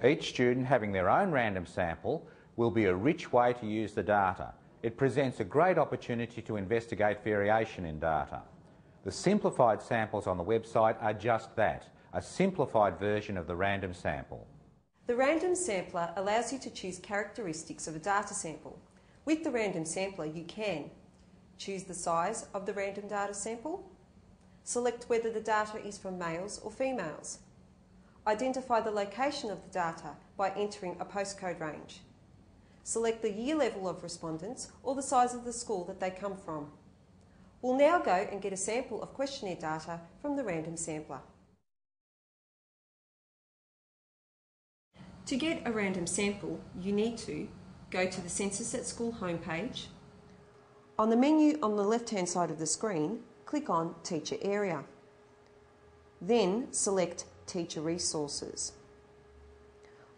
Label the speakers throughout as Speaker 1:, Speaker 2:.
Speaker 1: Each student having their own random sample will be a rich way to use the data. It presents a great opportunity to investigate variation in data. The simplified samples on the website are just that, a simplified version of the random sample.
Speaker 2: The random sampler allows you to choose characteristics of a data sample. With the random sampler, you can choose the size of the random data sample, select whether the data is from males or females, identify the location of the data by entering a postcode range, select the year level of respondents or the size of the school that they come from. We'll now go and get a sample of questionnaire data from the random sampler. To get a random sample, you need to go to the CensusAtSchool homepage. On the menu on the left-hand side of the screen, click on Teacher Area. Then select Teacher Resources.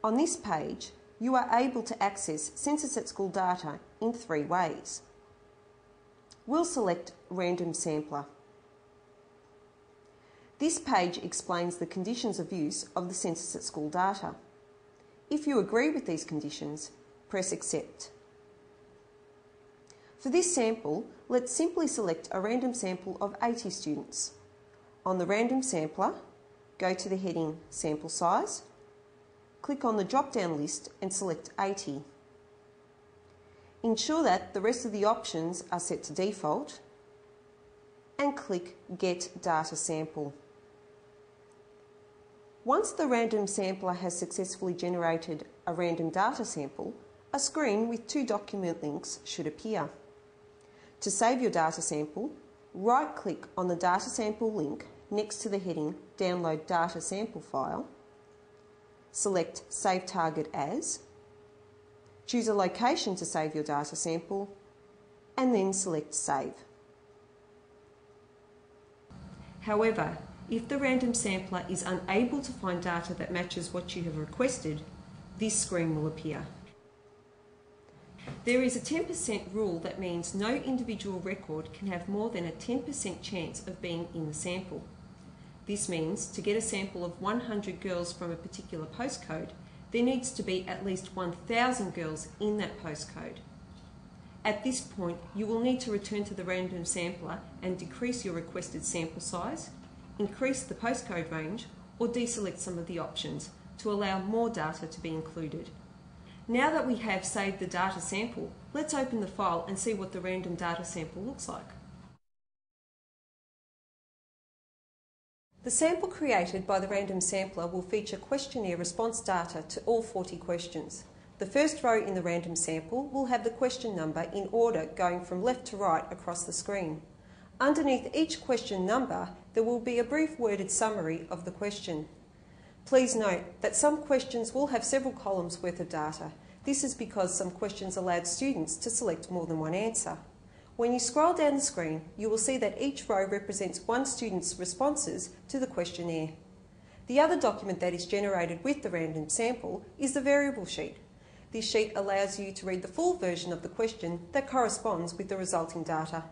Speaker 2: On this page, you are able to access CensusAtSchool data in 3 ways. We'll select Random Sampler. This page explains the conditions of use of the CensusAtSchool data. If you agree with these conditions, press Accept. For this sample, let's simply select a random sample of 80 students. On the random sampler, go to the heading Sample Size, click on the drop-down list and select 80. Ensure that the rest of the options are set to default and click Get Data Sample. Once the random sampler has successfully generated a random data sample, a screen with 2 document links should appear. To save your data sample, right-click on the data sample link next to the heading Download Data Sample File, select Save Target As, choose a location to save your data sample, and then select Save. However, if the random sampler is unable to find data that matches what you have requested, this screen will appear. There is a 10% rule that means no individual record can have more than a 10% chance of being in the sample. This means to get a sample of 100 girls from a particular postcode, there needs to be at least 1,000 girls in that postcode. At this point, you will need to return to the random sampler and decrease your requested sample size, increase the postcode range, or deselect some of the options to allow more data to be included. Now that we have saved the data sample, let's open the file and see what the random data sample looks like. The sample created by the random sampler will feature questionnaire response data to all 40 questions. The first row in the random sample will have the question number in order going from left to right across the screen. Underneath each question number, there will be a brief worded summary of the question. Please note that some questions will have several columns worth of data. This is because some questions allowed students to select more than one answer. When you scroll down the screen, you will see that each row represents one student's responses to the questionnaire. The other document that is generated with the random sample is the variable sheet. This sheet allows you to read the full version of the question that corresponds with the resulting data.